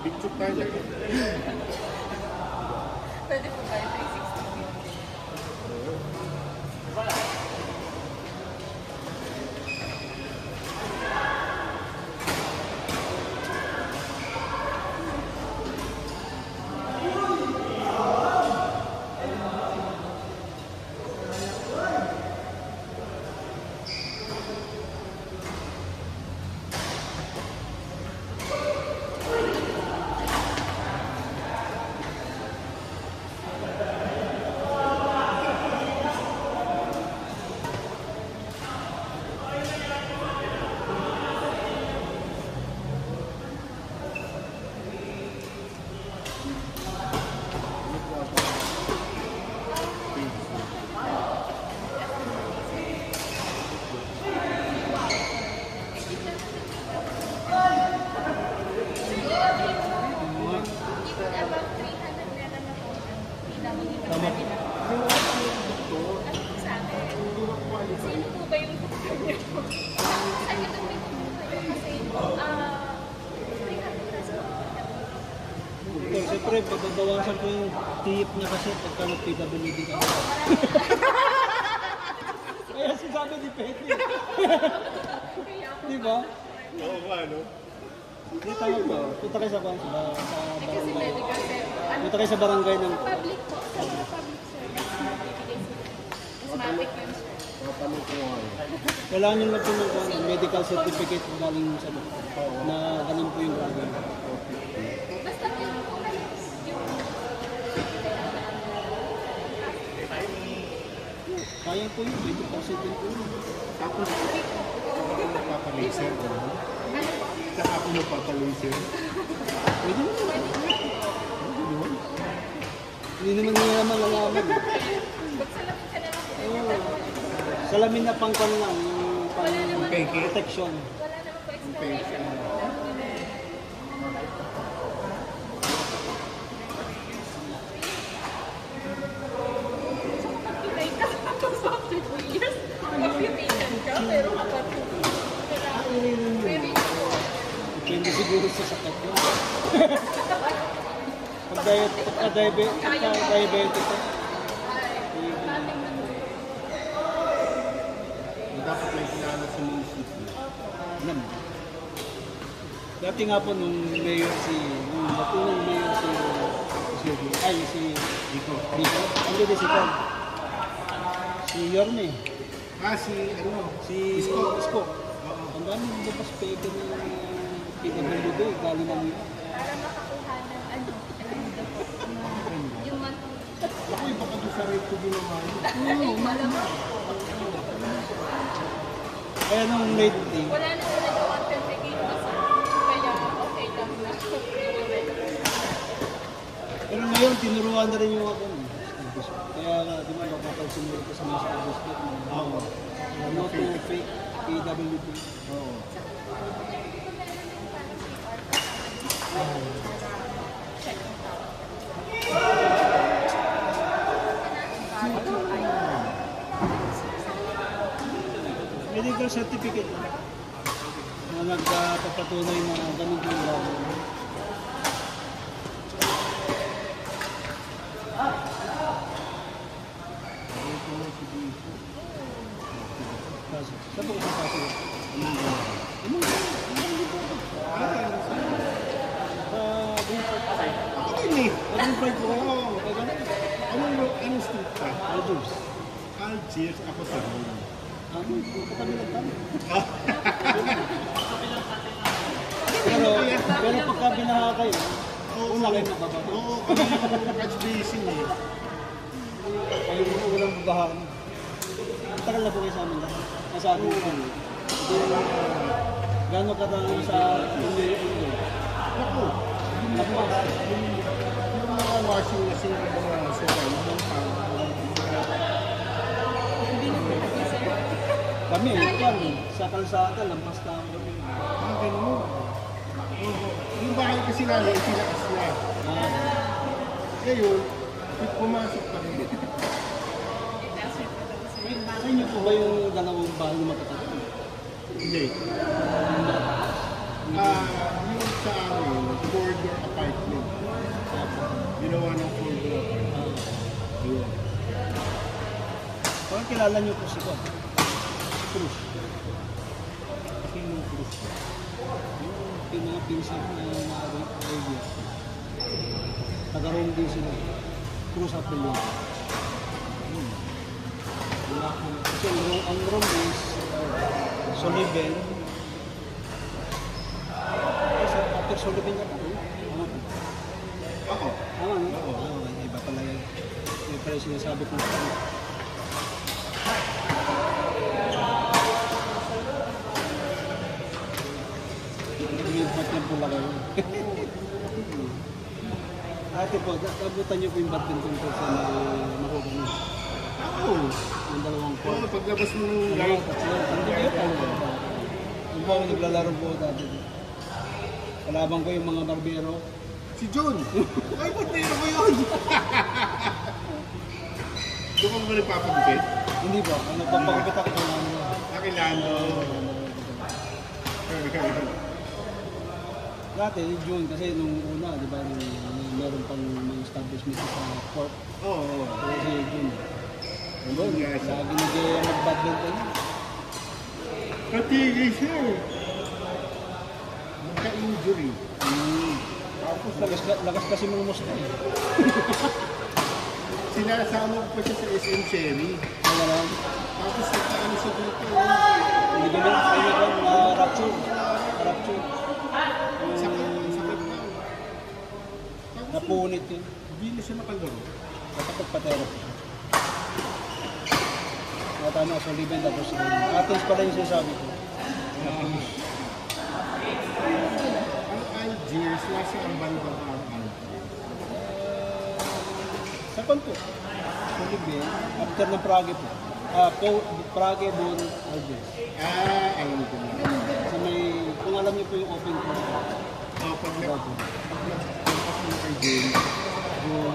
Picture tayo. Pwede po tayo 360. Siyempre, babawasan ko yung tip niya kasi pagka nag-PWD ka. Kaya sinasabi ni Petty. Di ba? Oo ba, no? Hindi tawag ba? Punta kayo sa barangay. Punta kayo sa barangay ng... Public po. Sa mga public service. Mas matik yun, sir. Kailangan yung magpunong medical certificate galing sa doktor na ganun po yung gagawin. Basta po yung kaya po yun, 20% din po yun. Tapos, napapalaser ko. Saka ako napapalaser. Pwede naman. Hindi naman nila naman lalaman. magsalamin ka na lang. Salamin na pang kan lang, yung pang protection. Wala naman po explanation. After 2 years, computation ka, pero kapag very Depende siguro sa sakit yun. Pag-diabetic ka. Dapat may sinala sa munisipyo. Naman. Dati nga po nung mayor nung natunong mayor si Rico. Hindi din si Tom. Si Yorme. Si Isko. Ang dami lumabas pwede ng PWD, galing ng para makakuha ng yung monthly. Ako iba ka doon sa rate ko ginawa yun. Malamang. kaya nung lately, Wala na sila nag-authenticate kasi. Kaya okay lang na. pero ngayon tinuruan na rin yung ako. Kaya di ba makakalsunod ko sa mga sa August ano to fake PWD. Oo. Medical certificate na nagpapatunay na ganun yung gawin. Saan po kasi pasok? Anong flight po kayo? Anong street ka? Algiers. Algiers, ako sa Rome. Ano? Katabi lang kami. Pero pagka binaha kayo, una kayo mababa. Oo, kami catch basin eh. Kayo mo walang babahaan. Tagal na po kayo sa amin lahat. Nasa amin po. Gano'n katang sa Indo? Ako, yung mga washing machine ng mga sukay, yung kami, yan, sa kalsada, lampas na kami. ganun. Yung bahay kasi namin, itinakas na. Ngayon, pumasok pa rin. Sa inyo po ba yung dalawang bahay na matatagal? Hindi. Yung sa amin, board apartment. Ginawa ng condo apartment. Yun. Parang kilala niyo po si Juan. Si Cruz. Sino Cruz? Yung mga pinsan na na-radio. Taga-room din sila. Cruz Apelio. Kasi ang room is Soliven. Kasi after Soliven na po. Ako. Tama, no? Oo. Iba pala yun. Iba pala yung sinasabi ko. Nag-iibat lang pula kayo. Ate po, nabutan niyo po yung badminton ko sa makuha niyo. Oo. Yung dalawang court. Oo, paglabas mo ng Ano, light. tatlo. Hindi kayo pa. Yung po ako naglalaro po dati. Kalabang ko yung mga barbero. Si John. Ay, ba't meron ko yun? Doon ka ba nagpapagupit? Hindi po. Ano, papakapit ako ng ano. Nakilano. Dati, June, kasi nung una, di ba, meron pang mga establishment sa court. Oo. Kasi June. Doon nga siya. Lagi mag-badminton. Katigil siya. Magka-injury. Tapos lakas kasi mga musta eh. Sinasama ko pa siya sa SM Cherry. Kaya lang, Tapos nagkaano siya dito. hindi ba na-rapture. Rapture. Sakit na. Tapos Napunit yun. hindi na siya nakalaro. Dapat pa-therapy. Tama, so liban tapos Athens pala yung sinasabi ko. Ang Algiers, nasa ang banda ba ang Algiers? Sa Panto. So liban, after ng Prague po. Prague, Bonn, Algiers. Alam ko na. So may, kung alam niyo po yung open ko. Pag nagpas mo kay James, yung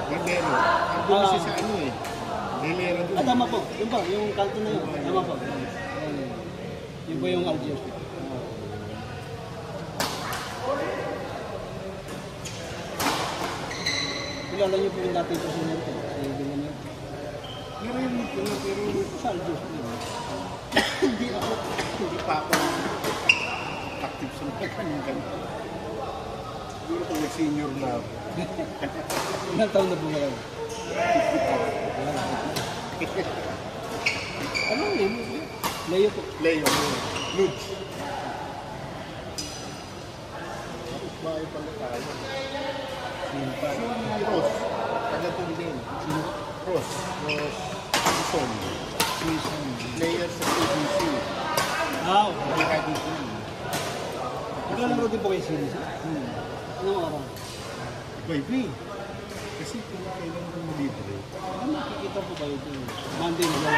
Gandero, andun siya sa ano eh. Relera doon. Tama po. Yun po, yung kanto na yun. Tama po. Yun po yung Algiers. Kilala niyo po yung dating presidente. Si Villanueva. Narinig ko na pero Sa Algiers. hindi pa ako active sa mga ganyan. Siguro kung nag-senior na ako. Ilang taon na po ngayon? Ano ang name mo? Leo po. Leo. Ludes. Tapos bahay pala tayo. Si Ross. Taga-tun din. Ross. Ross. Season. Player sa PBC. Okay. PBC. Naglalaro din po kayo series? Anong araw? Baby. Kasi kung kailan ko malibre, Ano makikita po kayo din? Monday na lang.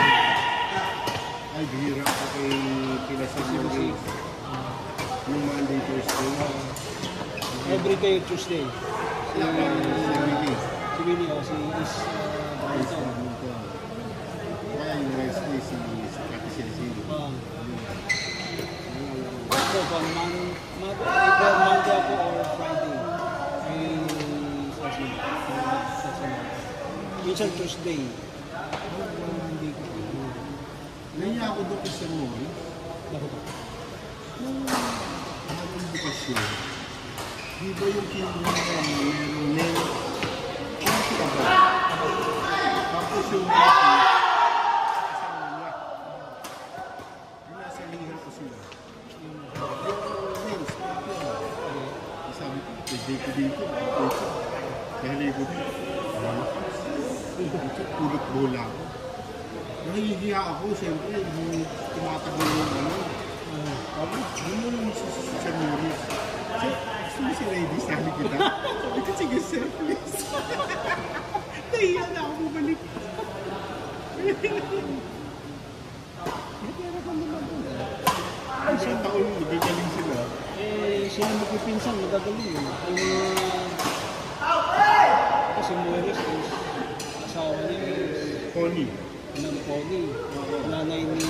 ay bihira ako kay Pila sa Mondays. Yung Monday, Thursday. Every kayo Tuesday. Si Saturday. si Winnie o si Is Barton. Kaya yung Wednesday si Kati Silsili. So, kung either Monday ako or Friday. Ay session. Minsan Tuesday. Hindi ko. Naiya ako doon kay Sir Mori. Naku po. Nung hanggang bukas yun, di ba yung kino meron name? Ano siya ba? Tapos yung kasama niya. Yung nasa lihan ko sila. Yung names, sabi ko, pwede ko dito. Dahil ko dito. Pulot bola ako. Nahihiya ako, siyempre, yung tumatakbo yung ano. Tapos, yun mo lang sa Morris. Sir, gusto mo si Lady Sally kita? Sabi ko, sige sir, please. Nahiya na ako bumalik. Natira ka naman doon. Isang taon, nagagaling sila. Sila magpipinsan, magagaling yun. Kasi Morris is asawa niya is Connie. ng Pony. Nanay ni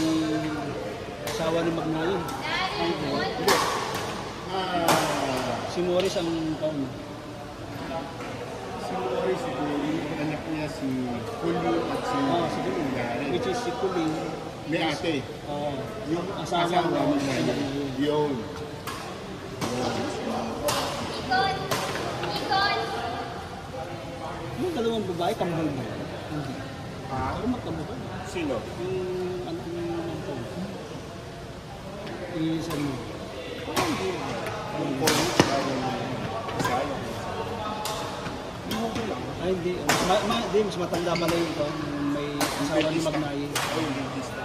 asawa ni Magnayon. Si Si Morris ang taon. Si Morris, yung anak niya si Julio at si Si Kuling. Gary. Which is si Kuling. May ate. Yung Asawa asawa ng niya. anak Yun. Yung dalawang babae, kambal ba? Hindi. Ha? Pero magkambal. Sino? Yung anak niya ng taon. Isa mo. Hindi. Yung Paul. Isa. Ay, hindi. Hindi, mas matanda pala yung taon. May asawa ni Magnaye. Oh, yung dentista.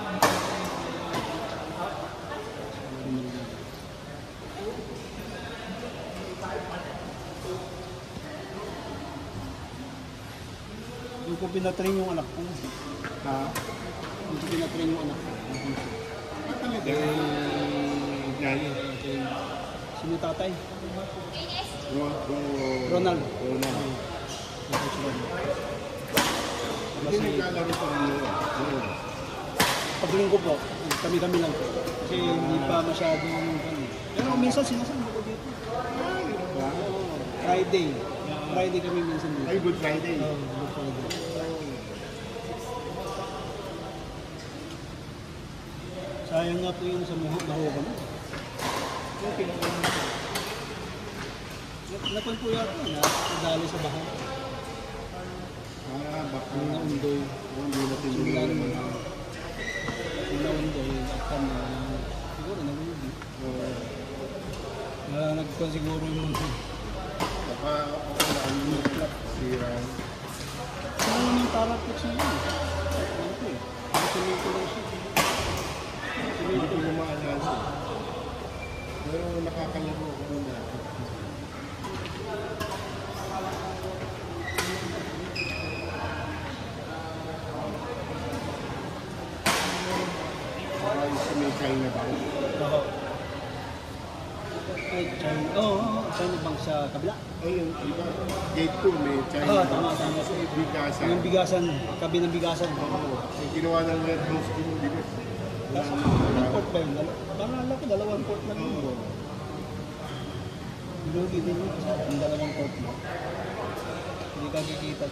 Yung ko pinatrain yung anak ko. Ha? Yung ko pinatrain yung anak ko. Talaga? Yan. Sino tatay? Ronald. Ronald. Hindi naglalaro pa rin yun. Pagling ko po, kami-kami lang po. Kasi hindi pa masyadong pero minsan sinasama ko dito. Friday. Friday kami minsan dito. Ay, Good Friday. Good Friday. Sayang nga po yung sa mahugan mo. Okay. Napon po yata na nadali sa bahay. Baka Yung naundoy. hindi natin yung Yung naundoy. Akan na siguro nag-uwi. Nagkuhan siguro yung baka ako na ang club si Ran. ano yung parapit siya yun? Ano po eh? Semento lang siya. Hindi ko na maalala. Pero nakakalaro ako doon dati. Baka yung sa may China ba? Oo. Ay, China. Oo, China Bank sa kabila. Ay, yung iba. Gate 2 may China. Tama. Sa Bigasa. Yung bigasan, tabi ng bigasan. Oo. Yung ginawa ng warehouse din yung bigas. Ilang port ba yun? Parang alam ko, dalawang port lang yun. Oo. Lugi din yun kasi yung dalawang port mo. Hindi ka kikita.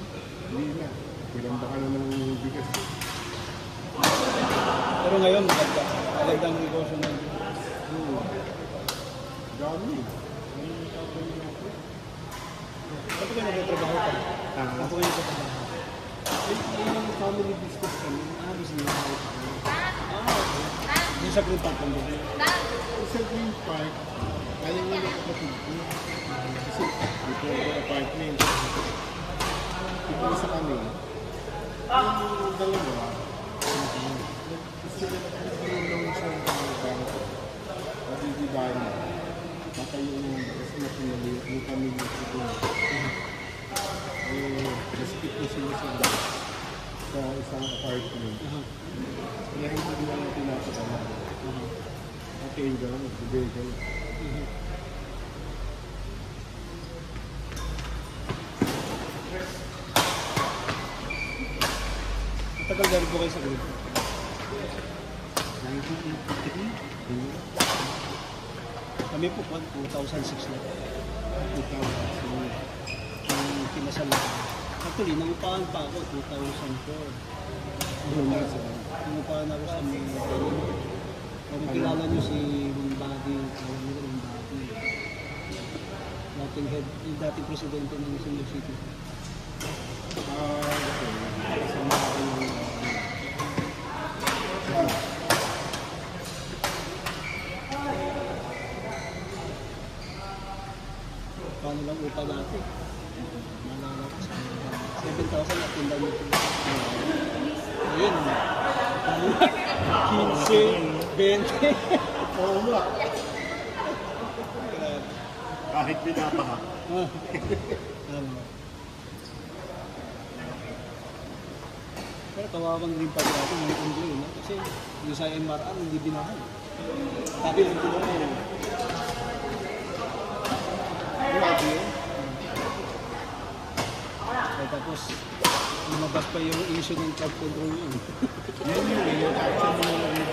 Hindi na. Pinamba ka na ng bigas. Pero ngayon, maganda. Magandang negosyo na yun. Oo. Dami. Ako kayo nagtatrabaho pa. Ako kayo nagtatrabaho. Yung family business kami. Business. Yung sa Green Park lang din. Sa Green Park, kaya nga na kapatid ko. Kasi dito ako apartment. Ito isa kami. Yung dalawa, gusto na nakapagulong sa bangko. Pagdidibahan na. Matayo yung kasi napunali yung pamilya ko doon. Nasikip ko sila sa isang apartment. Kaya hindi ko lang pinapakalan. Okay, gano'n. Magbibigay ka lang. Matagal na rin po kayo sa Green Park. 1983? Kami po 2006 na. 2000. Yung kinasal na. Actually, nangupahan pa ako 2004. Nangupahan ako sa mga kung kilala nyo si Rumbadi, alam nyo Rumbadi. Dating head, yung dating presidente ng Cebu City. Kasama ako yung Paano lang upa dati? Nalala ko sa 7,000 at tindaw nyo. Ayun. 15, 20. Oo nga. Grabe. Kahit pinapaka. Pero kawawang Green Park natin yung Enjoy, no? Kasi yung sa MRR hindi binahan. Sabi lang ko Grabe yun. tapos lumabas pa yung issue ng crowd control yun. Yan yun. Yung action mo na yun.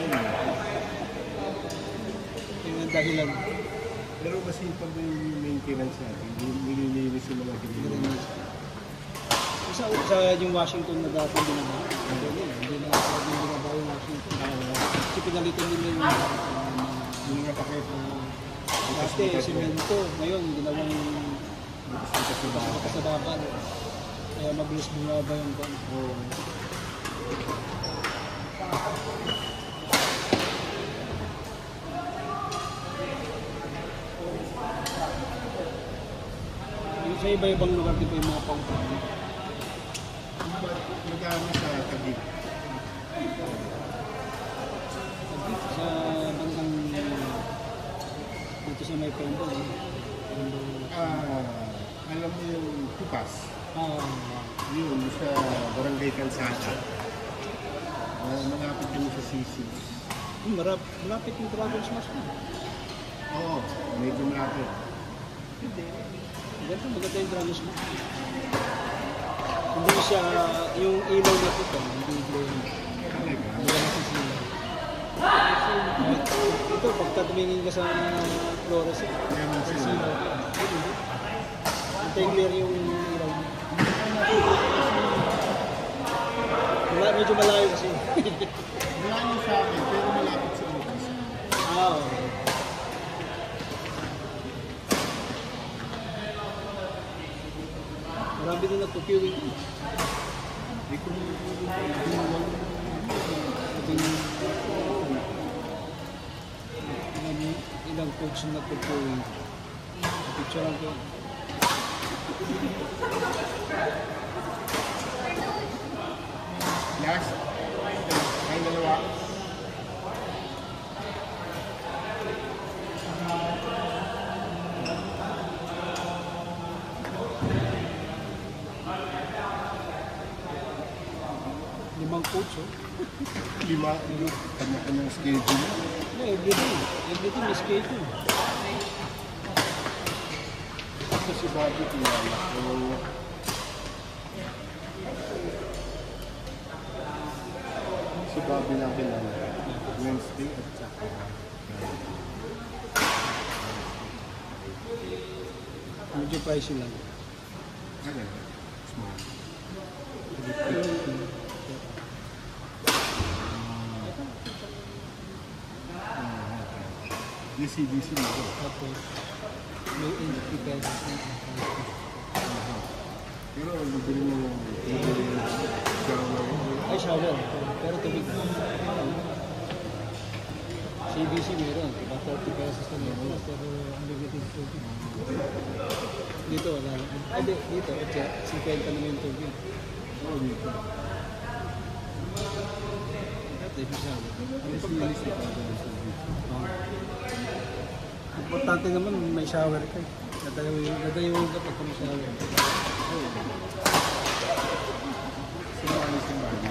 Yung ang dahilan. Pero masipag na yung maintenance natin. Nililinis yung mga ginagawa. Sa yung Washington na dati binabawa. Hindi na binabawa yung Washington. Kasi pinalitan nila Yung mga pakit na dati, simento. Ngayon, ginawang sa bakal. Kaya mabilis bumaba yung kon. Yung sa iba-ibang lugar din po yung mga pang Magkano sa Taguig? sa bandang dito sa may Pendo. Alam mo yung Tupas? Yun, sa Barangay Kalsada. Malapit kami sa CC. Malapit yung Dragon Smash na. Oo, medyo malapit. Hindi. Maganda yung Dragon Smash. Hindi siya, yung ilaw na ito, hindi glowing. Talaga? Hindi ka nasisilaw. Ito, pagka tumingin ka sa fluorescent, Meron sila. silaw ka. Hindi. Clear yung ilaw. Medyo malayo kasi. Malayo sa akin, pero malapit sa office. Okay. Marami din nagpo-viewing. Hindi ko ilang coach na nagpo-viewing. Picture ko. last, ay dalawa. Limang coach, oh. Lima, kanya-kanyang schedule. No, everyday. Everyday may schedule. Ito si Bobby kilala ko. Si Bobby lang kilala. Wednesday at saka Medyo pricey lang. ano? Small. DCDC mo ko. Tapos, may independent. Pero bibili mo yung shower. Ay, shower. Pero tubig. CBC meron. Diba 30 pesos na meron. Pero unlimited tubig. Dito, wala. Ay, dito. 50 naman yung tubig. Oo, dito. Dito shower. DCDC pa rin sa dito. Importante naman may shower ka. Nadayo ka pag may shower. Sino ano si Bobby?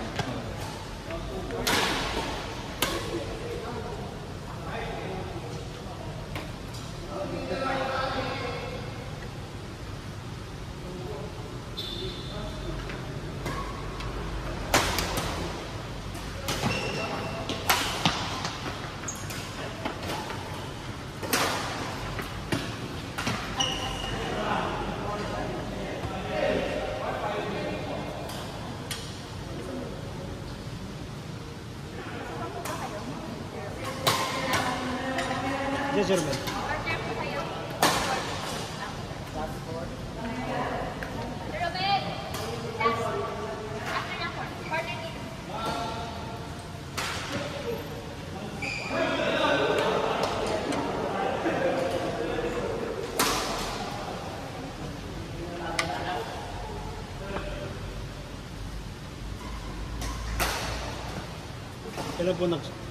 Yes, sir, ma'am.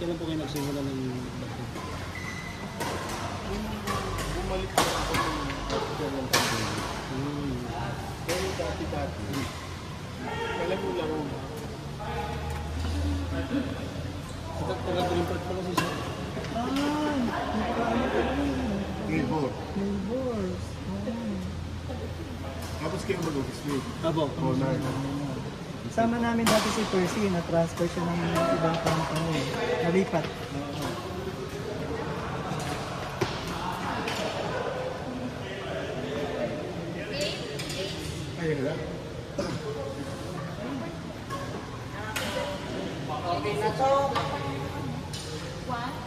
Kailan po kayo nagsimula ng bagay? Bumalik ko ako ng ng pandemic. Pero dati-dati, alam mo lang, Taga-import pala si sir. neighbor. Neighbors. Tapos kayo mag-office mate. Abo. Owner. Sama namin dati si Percy, na-transfer siya ng ibang company. Nalipat. Ay, wala. Okay na to. One.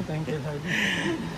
Thank you, Lord.